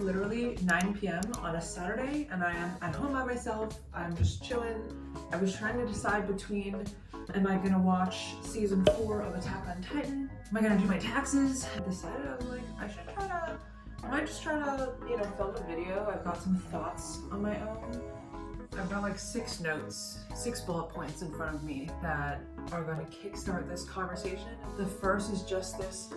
literally 9 p.m. on a Saturday and I am at home by myself. I'm just chilling. I was trying to decide between, am I gonna watch season 4 of Attack on Titan? Am I gonna do my taxes? I decided, I was like, I might just try to, film a video. I've got some thoughts on my own. I've got like 6 notes, 6 bullet points in front of me that are gonna kickstart this conversation. The first is just this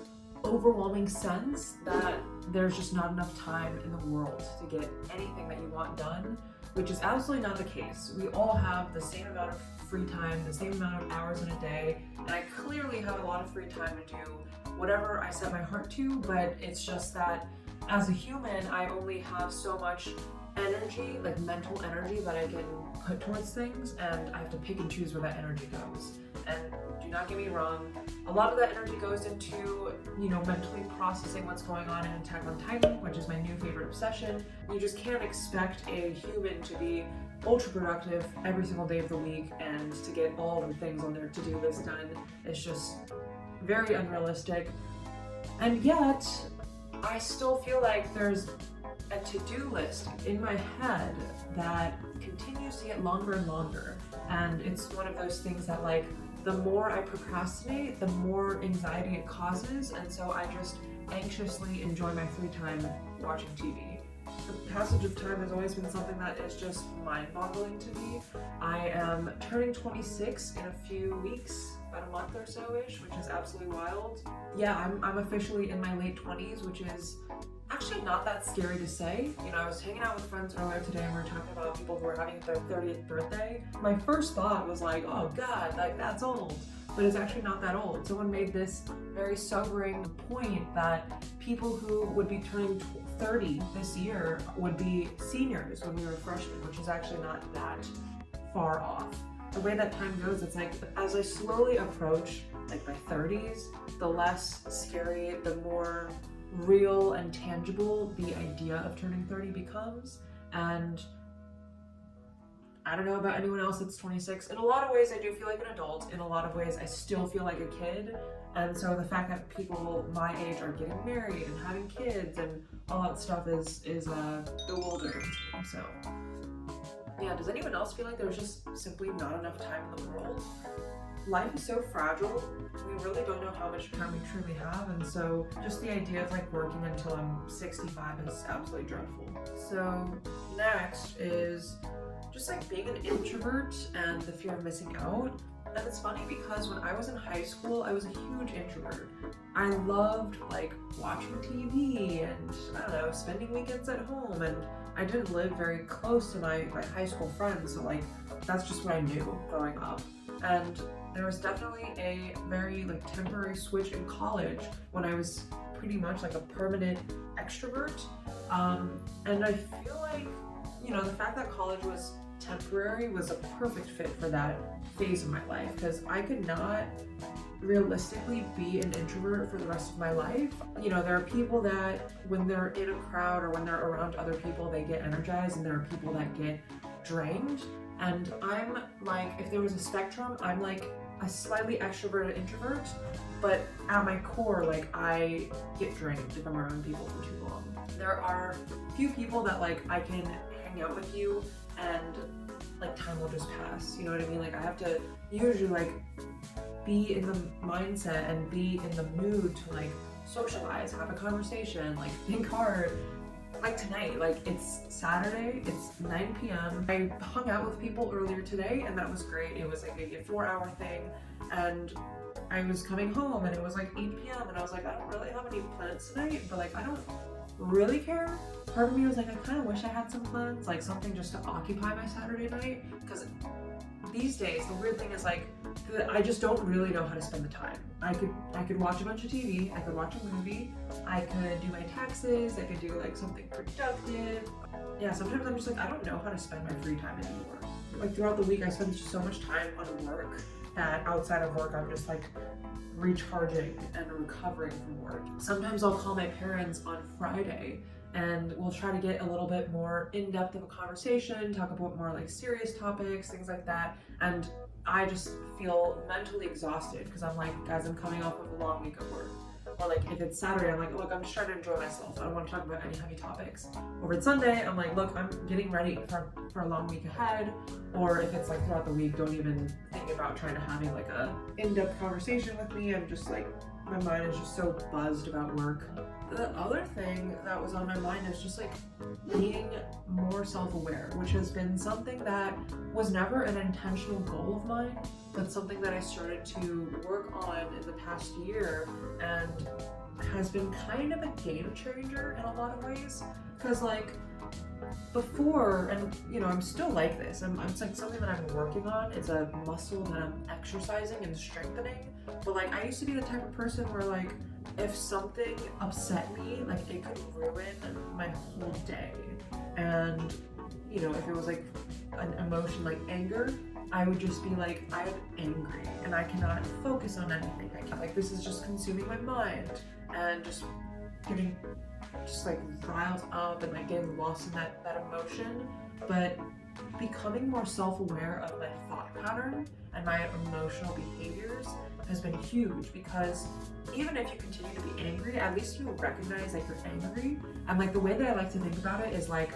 overwhelming sense that there's just not enough time in the world to get anything that you want done, which is absolutely not the case. We all have the same amount of free time, the same amount of hours in a day, and I clearly have a lot of free time to do whatever I set my heart to, but it's just that as a human, I only have so much energy, like mental energy, that I can put towards things, and I have to pick and choose where that energy goes. And do not get me wrong, a lot of that energy goes into, mentally processing what's going on in Attack on Titan, which is my new favorite obsession. You just can't expect a human to be ultra productive every single day of the week and to get all of the things on their to-do list done. It's just very unrealistic. And yet, I still feel like there's a to-do list in my head that continues to get longer and longer. And it's one of those things that, like, the more I procrastinate, the more anxiety it causes, and so I just anxiously enjoy my free time watching TV. The passage of time has always been something that is just mind-boggling to me. I am turning 26 in a few weeks, about a month or so-ish, which is absolutely wild. Yeah, I'm officially in my late 20s, which is actually not that scary to say. I was hanging out with friends earlier today and we were talking about people who were having their 30th birthday. My first thought was like, oh God, like that's old. But it's actually not that old. Someone made this very sobering point that people who would be turning 30 this year would be seniors when we were freshmen, which is actually not that far off. The way that time goes, it's like as I slowly approach like my 30s, the less scary, the more real and tangible the idea of turning 30 becomes. And I don't know about anyone else that's 26. In a lot of ways, I do feel like an adult. In a lot of ways, I still feel like a kid. And so the fact that people my age are getting married and having kids and all that stuff is bewildering to me. So yeah, does anyone else feel like there's just simply not enough time in the world? Life is so fragile. We really don't know how much time we truly have, and so just the idea of like working until I'm 65 is absolutely dreadful. So next is just like being an introvert and the fear of missing out. And it's funny because when I was in high school, I was a huge introvert. I loved like watching TV and I don't know, spending weekends at home, and I didn't live very close to my high school friends, so like that's just what I knew growing up. And there was definitely a very like temporary switch in college when I was pretty much like a permanent extrovert. And I feel like, the fact that college was temporary was a perfect fit for that phase of my life, because I could not realistically be an introvert for the rest of my life. There are people that when they're in a crowd or when they're around other people, they get energized, and there are people that get drained. And I'm like, if there was a spectrum, I'm like a slightly extroverted introvert, but at my core, like I get drained if I'm around people for too long. There are few people that like I can hang out with you and like time will just pass, you know what I mean? Like I have to usually like be in the mindset and be in the mood to like socialize, have a conversation, like think hard. Like tonight, like it's Saturday, it's 9 p.m. I hung out with people earlier today and that was great. It was like maybe a 4-hour thing, and I was coming home and it was like 8 p.m. and I was like, I don't really have any plans tonight, but like I don't really care. Part of me was like, I kind of wish I had some plans, like something just to occupy my Saturday night, because these days the weird thing is like I just don't really know how to spend the time. I could watch a bunch of TV, I could watch a movie, I could do my taxes, I could do like something productive. Yeah, sometimes I'm just like, I don't know how to spend my free time anymore. Like throughout the week I spend so much time on work that outside of work I'm just like recharging and recovering from work. Sometimes I'll call my parents on Friday and we'll try to get a little bit more in-depth of a conversation, talk about more like serious topics, things like that. And I just feel mentally exhausted because I'm like, guys, I'm coming off of a long week of work. Or like if it's Saturday, I'm like, look, I'm just trying to enjoy myself. I don't want to talk about any heavy topics. Or if it's Sunday, I'm like, look, I'm getting ready for a long week ahead. Or if it's like throughout the week, don't even think about trying to having like a in-depth conversation with me. I'm just like, my mind is just so buzzed about work. The other thing that was on my mind is just like being more self-aware, which has been something that was never an intentional goal of mine, but something that I started to work on in the past year and has been kind of a game changer in a lot of ways. Because like before, and you know, I'm still like this, it's like something that I'm working on. It's a muscle that I'm exercising and strengthening. But like I used to be the type of person where like if something upset me, like it could ruin my whole day. And you know, if it was like an emotion like anger, I would just be like, I'm angry and I cannot focus on anything. Like this is just consuming my mind and just getting just like riled up and like getting lost in that emotion. But becoming more self-aware of my thought pattern and my emotional behaviors has been huge, because even if you continue to be angry, at least you recognize that you're angry. And like the way that I like to think about it is like,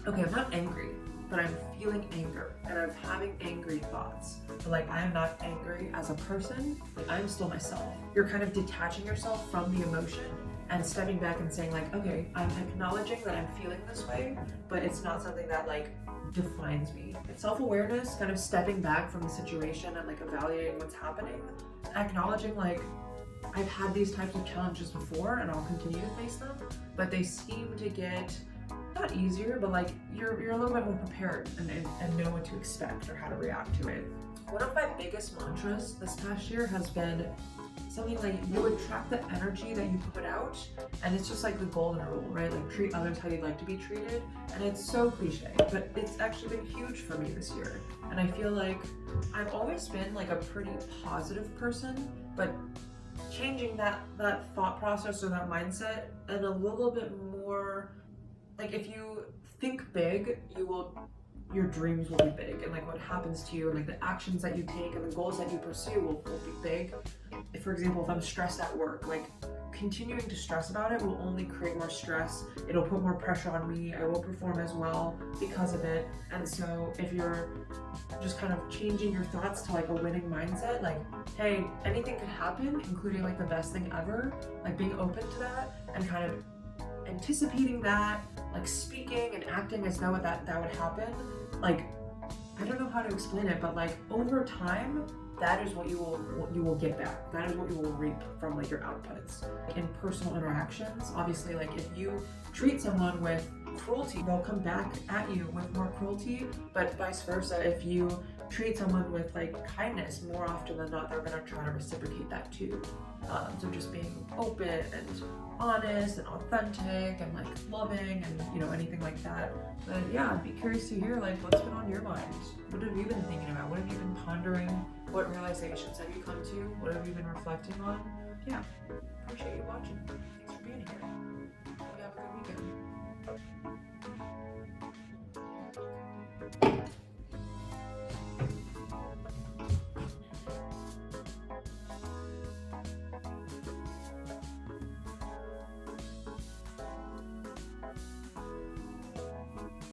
okay, I'm not angry, but I'm feeling anger and I'm having angry thoughts. But like I am not angry as a person, like I'm still myself. You're kind of detaching yourself from the emotion and stepping back and saying like, okay, I'm acknowledging that I'm feeling this way, but it's not something that like defines me. Self-awareness, kind of stepping back from the situation and like evaluating what's happening, acknowledging like I've had these types of challenges before and I'll continue to face them, but they seem to get not easier, but like you're a little bit more prepared and know what to expect or how to react to it. One of my biggest mantras this past year has been something like you attract the energy that you put out, and it's just like the golden rule, right? Like treat others how you'd like to be treated. And it's so cliche, but it's actually been huge for me this year. And I feel like I've always been like a pretty positive person, but changing that thought process or that mindset and a little bit more, like if you think big, your dreams will be big, and like what happens to you and like the actions that you take and the goals that you pursue will be big. If, for example, if I'm stressed at work, like continuing to stress about it will only create more stress. It'll put more pressure on me. I won't perform as well because of it. And so if you're just kind of changing your thoughts to like a winning mindset, like, hey, anything could happen, including like the best thing ever, like being open to that and kind of anticipating that, like speaking and acting as though that would happen. Like, I don't know how to explain it, but like over time, that is what you will get back. That is what you will reap from like your outputs. In personal interactions, obviously, like if you treat someone with cruelty, they'll come back at you with more cruelty, but vice versa. If you treat someone with like kindness, more often than not, they're gonna try to reciprocate that too. So just being open and honest and authentic and like loving and you know anything like that. But yeah, I'd be curious to hear like what's been on your mind. What have you been thinking about? What have you been pondering? What realizations have you come to? What have you been reflecting on? Yeah, appreciate you watching. Thanks for being here. Hope you have a good weekend.